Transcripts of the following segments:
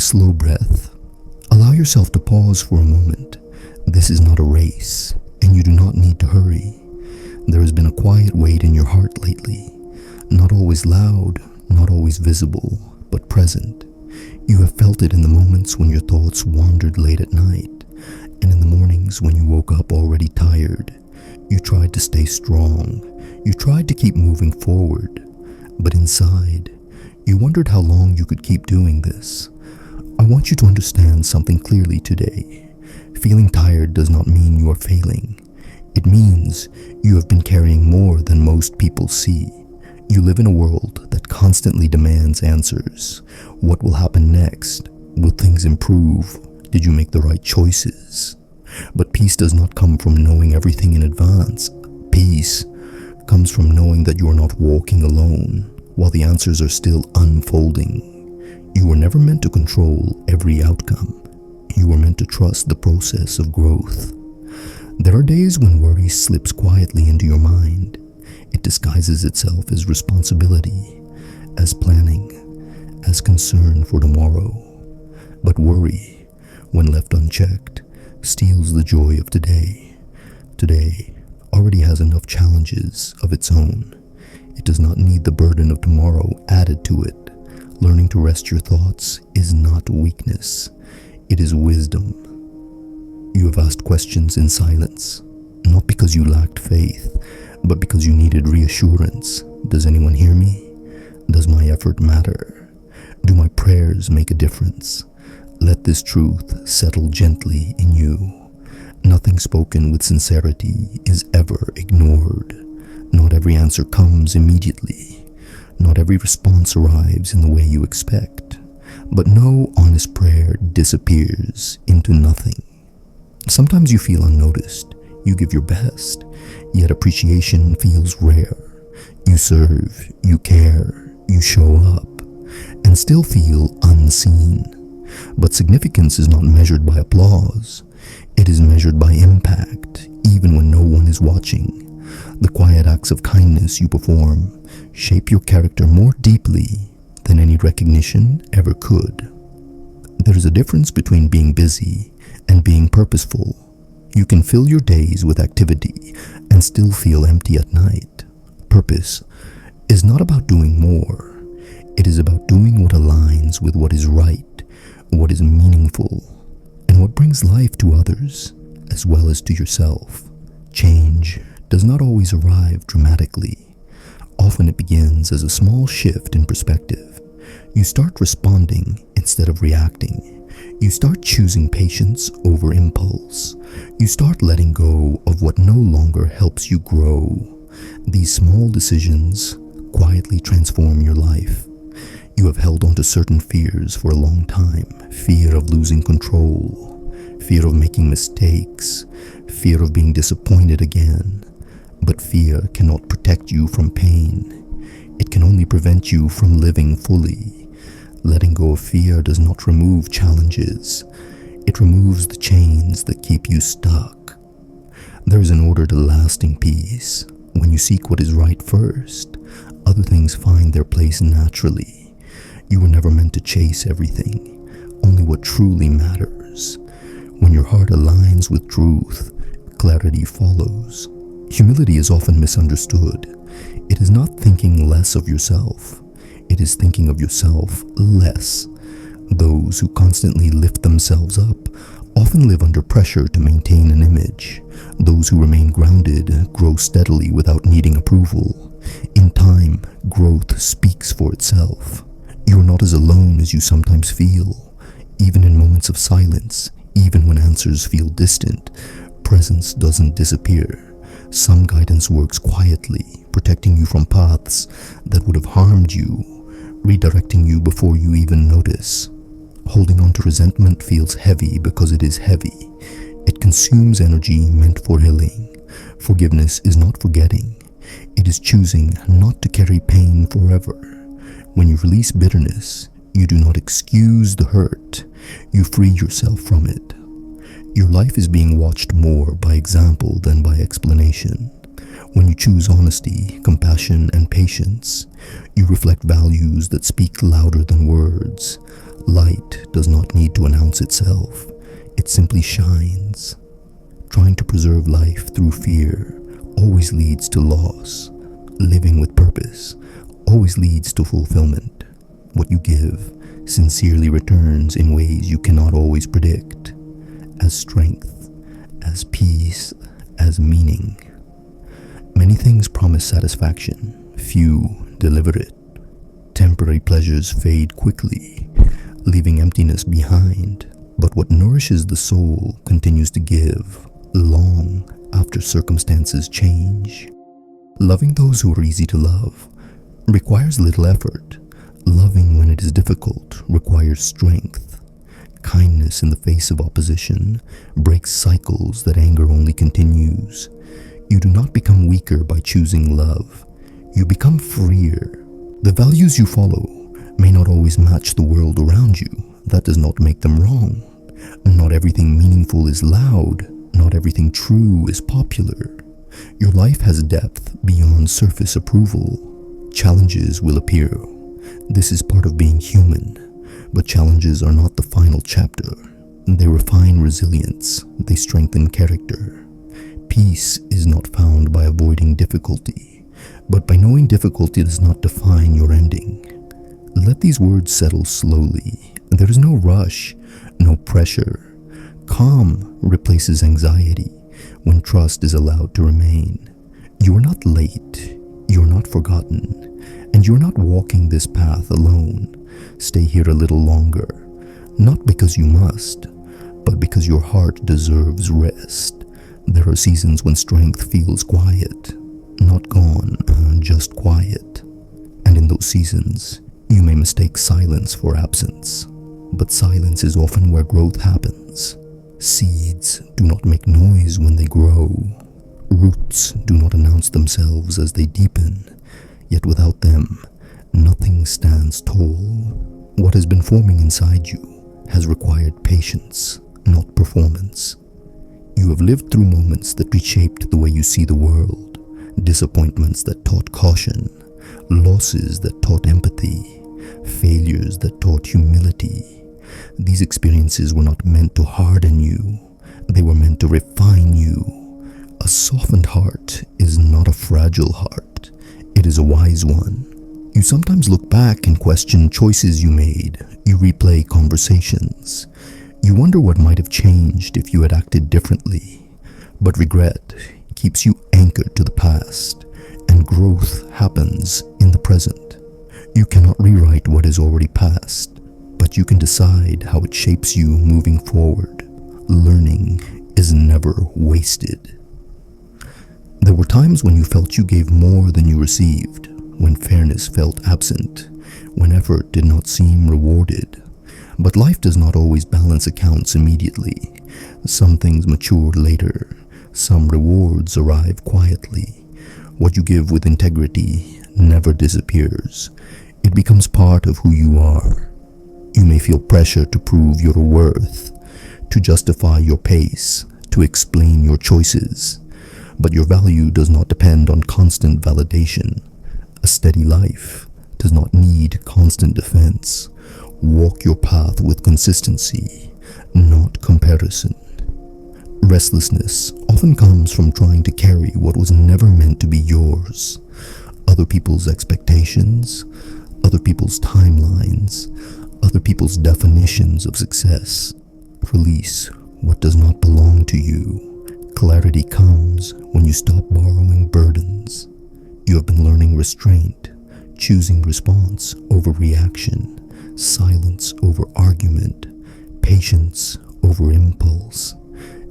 slow breath. Allow yourself to pause for a moment. This is not a race, and you do not need to hurry. There has been a quiet weight in your heart lately, not always loud, not always visible, but present. You have felt it in the moments when your thoughts wandered late at night, and in the mornings when you woke up already tired. You tried to stay strong. You tried to keep moving forward, but inside, you wondered how long you could keep doing this. I want you to understand something clearly today. Feeling tired does not mean you are failing. It means you have been carrying more than most people see. You live in a world that constantly demands answers. What will happen next? Will things improve? Did you make the right choices? But peace does not come from knowing everything in advance. Peace comes from knowing that you are not walking alone while the answers are still unfolding. You were never meant to control every outcome. You were meant to trust the process of growth. There are days when worry slips quietly into your mind. It disguises itself as responsibility, as planning, as concern for tomorrow. But worry, when left unchecked, steals the joy of today. Today already has enough challenges of its own. It does not need the burden of tomorrow added to it. Learning to rest your thoughts is not weakness. It is wisdom. You have asked questions in silence, not because you lacked faith, but because you needed reassurance. Does anyone hear me? Does my effort matter? Do my prayers make a difference? Let this truth settle gently in you. Nothing spoken with sincerity is ever ignored. Not every answer comes immediately. Not every response arrives in the way you expect. But no honest prayer disappears into nothing. Sometimes you feel unnoticed. You give your best, yet appreciation feels rare. You serve, you care, you show up, and still feel unseen. But significance is not measured by applause. It is measured by impact, even when no one is watching. The quiet acts of kindness you perform shape your character more deeply than any recognition ever could. There is a difference between being busy and being purposeful. You can fill your days with activity and still feel empty at night. Purpose is not about doing more. It is about doing what aligns with what is right, what is meaningful, and what brings life to others as well as to yourself. Change does not always arrive dramatically. Often it begins as a small shift in perspective. You start responding instead of reacting. You start choosing patience over impulse. You start letting go of what no longer helps you grow. These small decisions quietly transform your life. You have held on to certain fears for a long time. Fear of losing control, fear of making mistakes, fear of being disappointed again. But fear cannot protect you from pain. It can only prevent you from living fully. Letting go of fear does not remove challenges. It removes the chains that keep you stuck. There is an order to lasting peace. When you seek what is right first, other things find their place naturally. You were never meant to chase everything, only what truly matters. When your heart aligns with truth, clarity follows. Humility is often misunderstood. It is not thinking less of yourself. It is thinking of yourself less. Those who constantly lift themselves up often live under pressure to maintain an image. Those who remain grounded grow steadily without needing approval. In time, growth speaks for itself. You are not as alone as you sometimes feel. Even in moments of silence, even when answers feel distant, presence doesn't disappear. Some guidance works quietly, protecting you from paths that would have harmed you, redirecting you before you even notice. Holding on to resentment feels heavy because it is heavy. It consumes energy meant for healing. Forgiveness is not forgetting. It is choosing not to carry pain forever. When you release bitterness, you do not excuse the hurt. You free yourself from it. Your life is being watched more by example than by explanation. When you choose honesty, compassion, and patience, you reflect values that speak louder than words. Light does not need to announce itself, it simply shines. Trying to preserve life through fear always leads to loss. Living with purpose always leads to fulfillment. What you give sincerely returns in ways you cannot always predict, as strength, as peace, as meaning. Many things promise satisfaction, few deliver it. Temporary pleasures fade quickly, leaving emptiness behind, but what nourishes the soul continues to give long after circumstances change. Loving those who are easy to love requires little effort. Loving when it is difficult requires strength. Kindness in the face of opposition breaks cycles that anger only continues. You do not become weaker by choosing love. You become freer. The values you follow may not always match the world around you. That does not make them wrong. Not everything meaningful is loud. Not everything true is popular. Your life has depth beyond surface approval. Challenges will appear. This is part of being human, but challenges are not the final chapter. They refine resilience. They strengthen character. Peace is not found by avoiding difficulty, but by knowing difficulty does not define your ending. Let these words settle slowly. There is no rush, no pressure. Calm replaces anxiety when trust is allowed to remain. You are not late, you are not forgotten, and you are not walking this path alone. Stay here a little longer, not because you must, but because your heart deserves rest. There are seasons when strength feels quiet, not gone, just quiet. And in those seasons, you may mistake silence for absence, but silence is often where growth happens. Seeds do not make noise when they grow. Roots do not announce themselves as they deepen, yet without them, nothing stands tall. What has been forming inside you has required patience, not performance. You have lived through moments that reshaped the way you see the world, disappointments that taught caution, losses that taught empathy, failures that taught humility. These experiences were not meant to harden you, they were meant to refine you. A softened heart is not a fragile heart, it is a wise one. You sometimes look back and question choices you made. You replay conversations. You wonder what might have changed if you had acted differently. But regret keeps you anchored to the past, and growth happens in the present. You cannot rewrite what is already past, but you can decide how it shapes you moving forward. Learning is never wasted. There were times when you felt you gave more than you received, when fairness felt absent, when effort did not seem rewarded. But life does not always balance accounts immediately. Some things mature later. Some rewards arrive quietly. What you give with integrity never disappears. It becomes part of who you are. You may feel pressure to prove your worth, to justify your pace, to explain your choices. But your value does not depend on constant validation. A steady life does not need constant defense. Walk your path with consistency, not comparison. Restlessness often comes from trying to carry what was never meant to be yours. Other people's expectations, other people's timelines, other people's definitions of success. Release what does not belong to you. Clarity comes when you stop borrowing burdens. You have been learning restraint, choosing response over reaction, silence over argument, patience over impulse.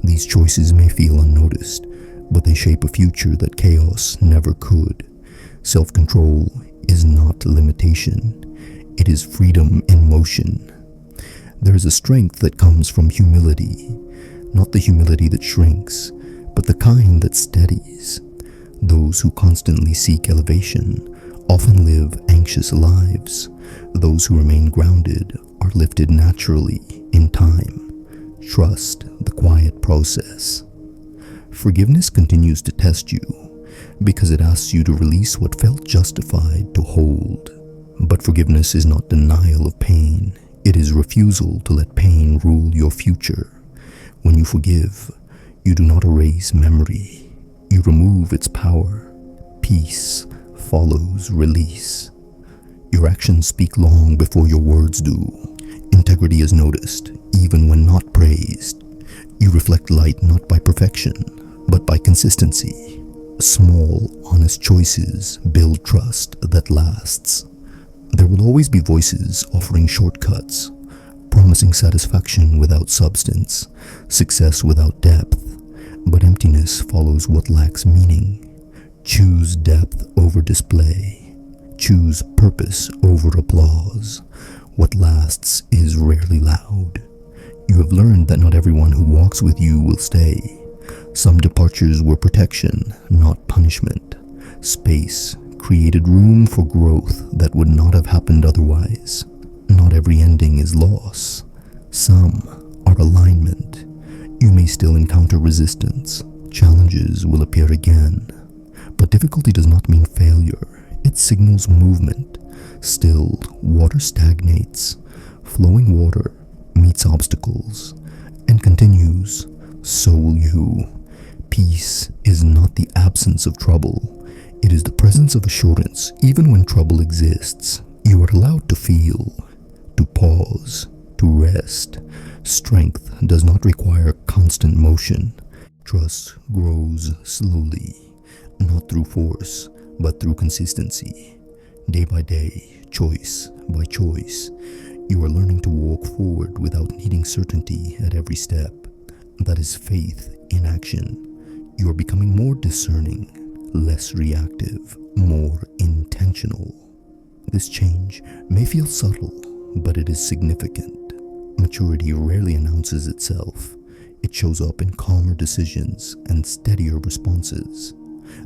These choices may feel unnoticed, but they shape a future that chaos never could. Self-control is not limitation. It is freedom in motion. There is a strength that comes from humility, not the humility that shrinks, but the kind that steadies. Those who constantly seek elevation often live anxious lives. Those who remain grounded are lifted naturally in time. Trust the quiet process. Forgiveness continues to test you because it asks you to release what felt justified to hold. But forgiveness is not denial of pain. It is refusal to let pain rule your future. When you forgive, you do not erase memory. You remove its power. Peace follows release. Your actions speak long before your words do. Integrity is noticed, even when not praised. You reflect light not by perfection, but by consistency. Small, honest choices build trust that lasts. There will always be voices offering shortcuts, promising satisfaction without substance, success without depth. But emptiness follows what lacks meaning. Choose depth over display. Choose purpose over applause. What lasts is rarely loud. You have learned that not everyone who walks with you will stay. Some departures were protection, not punishment. Space created room for growth that would not have happened otherwise. Not every ending is loss. Some are alignment. You may still encounter resistance. Challenges will appear again. But difficulty does not mean failure. It signals movement. Stilled water stagnates. Flowing water meets obstacles and continues. So will you. Peace is not the absence of trouble. It is the presence of assurance. Even when trouble exists, you are allowed to feel, to pause, to rest. Strength does not require constant motion. Trust grows slowly, not through force, but through consistency. Day by day, choice by choice, you are learning to walk forward without needing certainty at every step. That is faith in action. You are becoming more discerning, less reactive, more intentional. This change may feel subtle, but it is significant. Maturity rarely announces itself. It shows up in calmer decisions and steadier responses.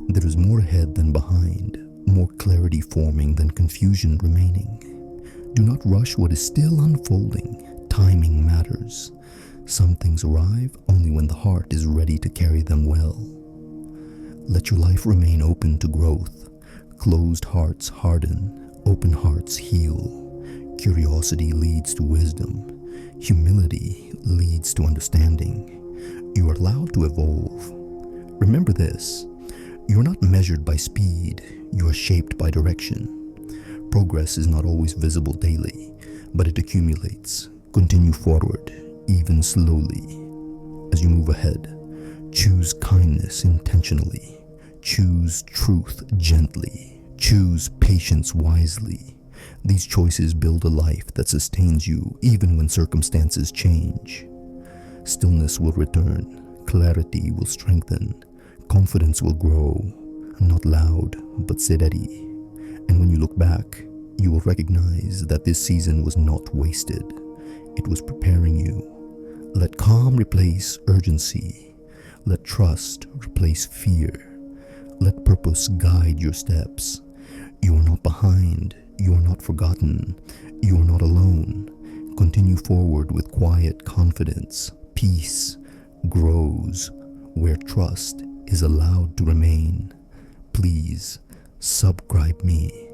There is more ahead than behind, more clarity forming than confusion remaining. Do not rush what is still unfolding. Timing matters. Some things arrive only when the heart is ready to carry them well. Let your life remain open to growth. Closed hearts harden, open hearts heal. Curiosity leads to wisdom. Humility leads to understanding. You are allowed to evolve. Remember this, you are not measured by speed, you are shaped by direction. Progress is not always visible daily, but it accumulates. Continue forward, even slowly. As you move ahead, choose kindness intentionally. Choose truth gently. Choose patience wisely. These choices build a life that sustains you even when circumstances change. Stillness will return, clarity will strengthen, confidence will grow, not loud but steady. And when you look back, you will recognize that this season was not wasted. It was preparing you. Let calm replace urgency. Let trust replace fear. Let purpose guide your steps. You are not behind. You are not forgotten. You are not alone. Continue forward with quiet confidence. Peace grows where trust is allowed to remain. Please subscribe me.